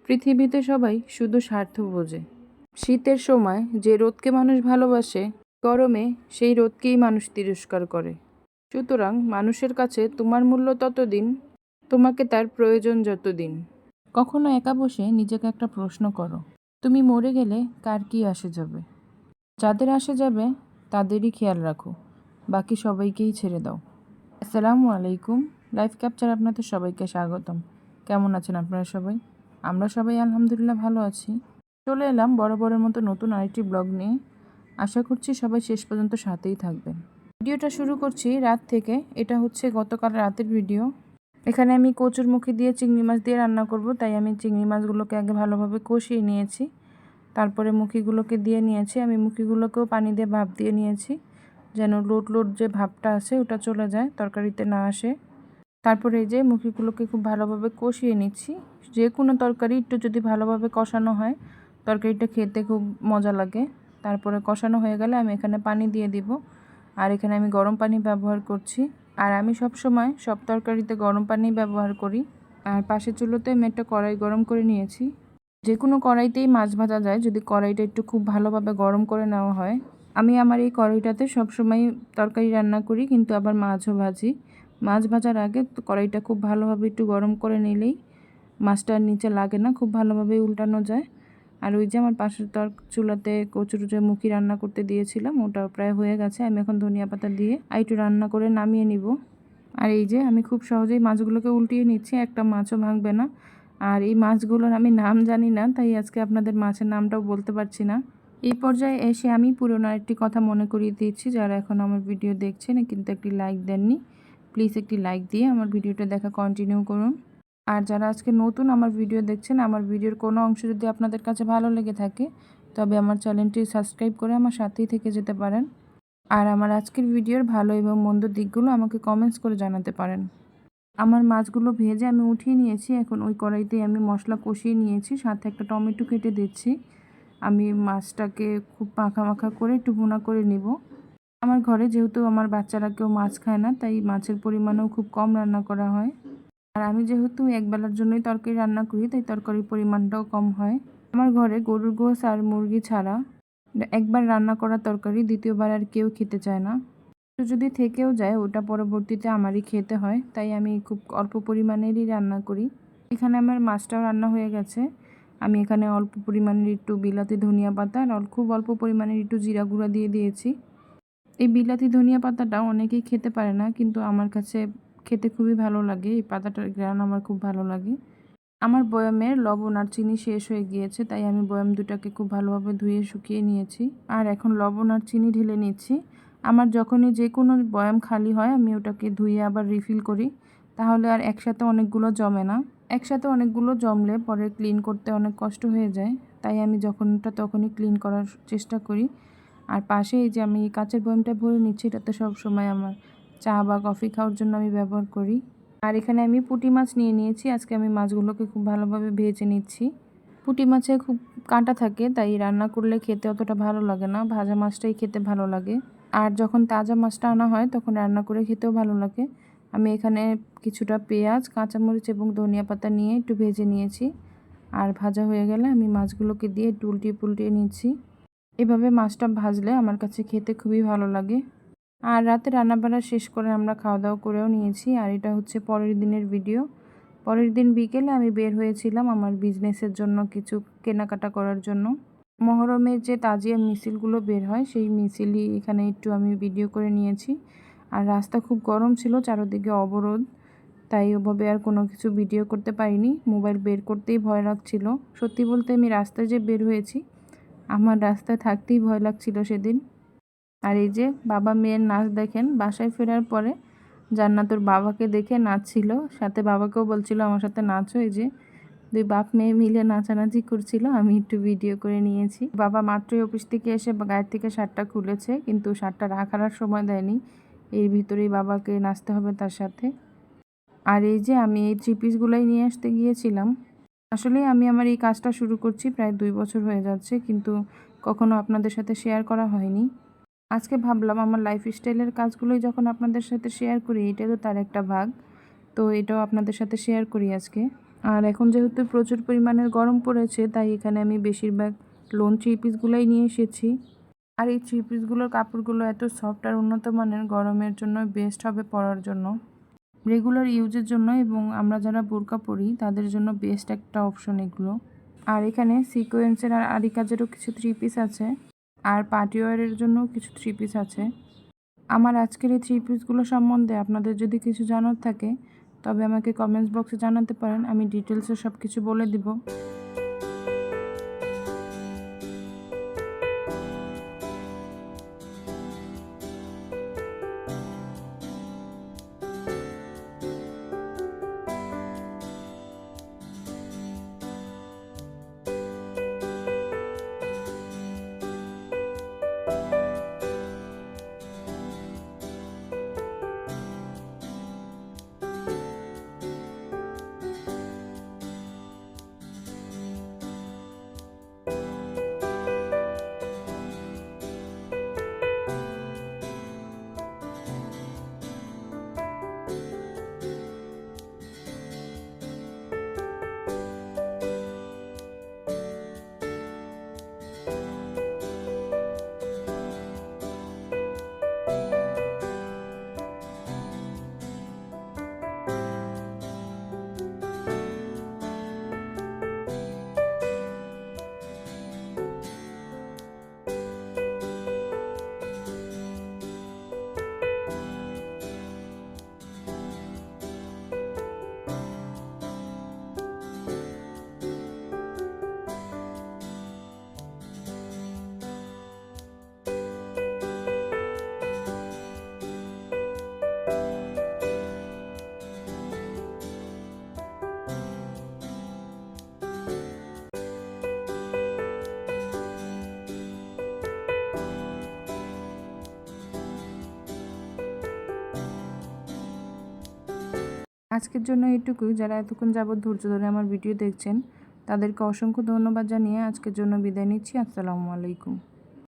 পৃথিবীতে সবাই শুধু স্বার্থ বোঝে। শীতের সময় যে রোদকে মানুষ ভালোবাসে, গরমে সেই রোদকেই মানুষ তিরস্কার করে। সুতরাং মানুষের কাছে তোমার মূল্য ততদিন, তোমাকে তার প্রয়োজন যতদিন। কখনো একা বসে নিজেকে একটা প্রশ্ন করো, তুমি মরে গেলে কার কি আসে যাবে? যাদের আসে যাবে তাদেরই খেয়াল রাখো, বাকি সবাইকেই ছেড়ে দাও। আসসালামু আলাইকুম। লাইফ ক্যাপচার আপনাদের সবাইকে স্বাগতম। কেমন আছেন আপনারা সবাই? আমরা সবাই আলহামদুলিল্লাহ ভালো আছি। চলে এলাম বরাবরের মতো নতুন আরেকটি ব্লগ নিয়ে। আশা করছি সবাই শেষ পর্যন্ত সাথেই থাকবেন। ভিডিওটা শুরু করছি রাত থেকে। এটা হচ্ছে গতকাল রাতের ভিডিও। এখানে আমি কচুরমুখী দিয়ে চিংড়ি মাছ দিয়ে রান্না করব, তাই আমি চিংড়ি মাছগুলোকে আগে ভালোভাবে কষিয়ে নিয়েছি। তারপরে মুখিগুলোকে দিয়ে নিয়েছি। আমি মুখিগুলোকেও পানি দিয়ে ভাপ দিয়ে নিয়েছি, যেন লোট লোট যে ভাবটা আছে ওটা চলে যায়, তরকারিতে না আসে। তারপরে এই যে মুখিগুলোকে খুব ভালোভাবে কষিয়ে নিচ্ছি। যে কোনো তরকারি একটু যদি ভালোভাবে কষানো হয়, তরকারিটা খেতে খুব মজা লাগে। তারপরে কষানো হয়ে গেলে আমি এখানে পানি দিয়ে দিব। আর এখানে আমি গরম পানি ব্যবহার করছি। আর আমি সব সময় সব তরকারিতে গরম পানি ব্যবহার করি। আর পাশের চুলোতে আমি একটা কড়াই গরম করে নিয়েছি। যে কোনো কড়াইতেই মাছ ভাজা যায় যদি কড়াইটা একটু খুব ভালোভাবে গরম করে নেওয়া হয়। আমি আমার এই কড়াইটাতে সবসময় তরকারি রান্না করি, কিন্তু আবার মাছও ভাজি। মাছ ভাজার আগে কড়াইটা খুব ভালোভাবে একটু গরম করে নিলেই মাছটার নিচে লাগে না, খুব ভালোভাবে উল্টানো যায়। আর ওই যে আমার পাশের চুলাতে কচুর যে মুখি রান্না করতে দিয়েছিলাম, ওটা প্রায় হয়ে গেছে। আমি এখন ধনিয়া পাতা দিয়ে একটু রান্না করে নামিয়ে নিব। আর এই যে আমি খুব সহজেই মাছগুলোকে উল্টিয়ে নিচ্ছি, একটা মাছও ভাঙবে না। আর এই মাছগুলোর আমি নাম জানি না, তাই আজকে আপনাদের মাছের নামটাও বলতে পারছি না। এই পর্যায়ে এসে আমি পুরনো একটি কথা মনে করিয়ে দিচ্ছি, যারা এখন আমার ভিডিও দেখছেন কিন্তু একটি লাইক দেননি, প্লিজ একটি লাইক দিয়ে আমার ভিডিওটা দেখা কন্টিনিউ করুন। আর যারা আজকে নতুন আমার ভিডিও দেখছেন, আমার ভিডিওর কোনো অংশ যদি আপনাদের কাছে ভালো লেগে থাকে, তবে আমার চ্যানেলটি সাবস্ক্রাইব করে আমার সাথেই থেকে যেতে পারেন। আর আমার আজকের ভিডিওর ভালো এবং মন্দ দিকগুলো আমাকে কমেন্টস করে জানাতে পারেন। আমার মাছগুলো ভেজে আমি উঠিয়ে নিয়েছি। এখন ওই কড়াইতেই আমি মশলা কষিয়ে নিয়েছি, সাথে একটা টমেটো কেটে দিচ্ছি। আমি মাছটাকে খুব মাখা মাখা করে একটু ভুনা করে নিব। আমার ঘরে যেহেতু আমার বাচ্চারা কেউ মাছ খায় না, তাই মাছের পরিমাণও খুব কম রান্না করা হয়। আর আমি যেহেতু একবেলার জন্যই তরকারি রান্না করি, তাই তরকারির পরিমাণটাও কম হয়। আমার ঘরে গরুর গোশ আর মুরগি ছাড়া একবার রান্না করা তরকারি দ্বিতীয়বার আর কেউ খেতে চায় না। তো যদি থেকেও যায়, ওটা পরবর্তীতে আমারই খেতে হয়, তাই আমি খুব অল্প পরিমাণেরই রান্না করি। এখানে আমার মাছটাও রান্না হয়ে গেছে। আমি এখানে অল্প পরিমাণের একটু বিলাতি ধনিয়া পাতা আর খুব অল্প পরিমাণের একটু জিরা গুঁড়া দিয়ে দিয়েছি। এই বিলাতি ধনিয়া পাতাটা অনেকেই খেতে পারে না, কিন্তু আমার কাছে খেতে খুবই ভালো লাগে। এই পাতাটার ঘ্রাণ আমার খুব ভালো লাগে। আমার বয়ামের লবণ আর চিনি শেষ হয়ে গিয়েছে, তাই আমি বয়াম দুটাকে খুব ভালোভাবে ধুয়ে শুকিয়ে নিয়েছি। আর এখন লবণ আর চিনি ঢেলে নিচ্ছি। আমার যখনই যে কোনো বয়াম খালি হয়, আমি ওটাকে ধুয়ে আবার রিফিল করি, তাহলে আর একসাথে অনেকগুলো জমে না। একসাথে অনেকগুলো জমলে পরে ক্লিন করতে অনেক কষ্ট হয়ে যায়, তাই আমি যখনটা তখনই ক্লিন করার চেষ্টা করি। আর পাশে এই যে আমি কাঁচের বয়ামটা ভরে নিচ্ছি, এটাতে সবসময় আমার চা বা কফি খাওয়ার জন্য আমি ব্যবহার করি। আর এখানে আমি পুঁটি মাছ নিয়ে নিয়েছি। আজকে আমি মাছগুলোকে খুব ভালোভাবে ভেজে নিচ্ছি। পুঁটি মাছে খুব কাঁটা থাকে, তাই রান্না করলে খেতে অতটা ভালো লাগে না, ভাজা মাছটাই খেতে ভালো লাগে। আর যখন তাজা মাছটা আনা হয় তখন রান্না করে খেতেও ভালো লাগে। আমি এখানে কিছুটা পেঁয়াজ, কাঁচামরিচ এবং ধনিয়া পাতা নিয়ে একটু ভেজে নিয়েছি। আর ভাজা হয়ে গেলে আমি মাছগুলোকে দিয়ে একটু উল্টিয়ে পুল্টিয়ে নিচ্ছি। এভাবে মাছটা ভাজলে আমার কাছে খেতে খুবই ভালো লাগে। আর রাতে রান্নাবান্না শেষ করে আমরা খাওয়া দাওয়া করেও নিয়েছি। আর এটা হচ্ছে পরের দিনের ভিডিও। পরের দিন বিকেলে আমি বের হয়েছিলাম আমার বিজনেসের জন্য কিছু কেনাকাটা করার জন্য। মহরমের যে তাজিয়া মিছিলগুলো বের হয়, সেই মিছিলই এখানে একটু আমি ভিডিও করে নিয়েছি। আর রাস্তা খুব গরম ছিল, চারদিকে অবরোধ, তাই ওভাবে আর কোনো কিছু ভিডিও করতে পারিনি। মোবাইল বের করতেই ভয় লাগছিল। সত্যি বলতে আমি রাস্তায় যে বের হয়েছি, আমার রাস্তায় থাকতেই ভয় লাগছিল সেদিন। আর এই যে বাবা মেয়ের নাচ দেখেন। বাসায় ফেরার পরে জান্নাতুর বাবাকে দেখে নাচছিল, সাথে বাবাকেও বলছিল আমার সাথে নাচো। এই যে দুই বাপ মেয়ে মিলে নাচানাচি করছিল, আমি একটু ভিডিও করে নিয়েছি। বাবা মাত্রই অফিস থেকে এসে গায়ের থেকে শার্টটা খুলেছে, কিন্তু শার্টটা রাখার আর সময় দেয়নি, এর ভিতরেই বাবাকে নাচতে হবে তার সাথে। আর এই যে আমি এই 3 পিসগুলোই নিয়ে আসতে গিয়েছিলাম। আসলে আমি আমার এই কাজটা শুরু করছি প্রায় 2 বছর হয়ে যাচ্ছে, কিন্তু কখনো আপনাদের সাথে শেয়ার করা হয়নি। আজকে ভাবলাম আমার লাইফস্টাইলের কাজগুলোই যখন আপনাদের সাথে শেয়ার করি, এটা তো তার একটা ভাগ, তো এটাও আপনাদের সাথে শেয়ার করি আজকে। আর এখন যেহেতু প্রচুর পরিমাণের গরম পড়েছে, তাই এখানে আমি বেশিরভাগ লোন 3 পিসগুলোই নিয়ে এসেছি। আর এই 3 পিসগুলোর কাপড়গুলো এত সফট আর উন্নত মানের, গরমের জন্য বেস্ট হবে পরার জন্য, রেগুলার ইউজের জন্য, এবং আমরা যারা বোরকা পরি তাদের জন্য বেস্ট একটা অপশন এগুলো। আর এখানে সিকোয়েন্সের আর আরি কাজেরও কিছু 3 পিস আছে, আর পার্টিওয়ারের জন্য কিছু 3 পিস আছে। আমার আজকের এই 3 পিসগুলো সম্বন্ধে আপনাদের যদি কিছু জানার থাকে তবে আমাকে কমেন্টস বক্সে জানাতে পারেন, আমি ডিটেলসে সব কিছু বলে দিব। আজকের জন্য এইটুকুই। যারা এতক্ষণ যাবৎ ধৈর্য ধরে আমার ভিডিও দেখছেন তাদেরকে অসংখ্য ধন্যবাদ জানিয়ে আজকের জন্য বিদায় নিচ্ছি। আসসালামু আলাইকুম।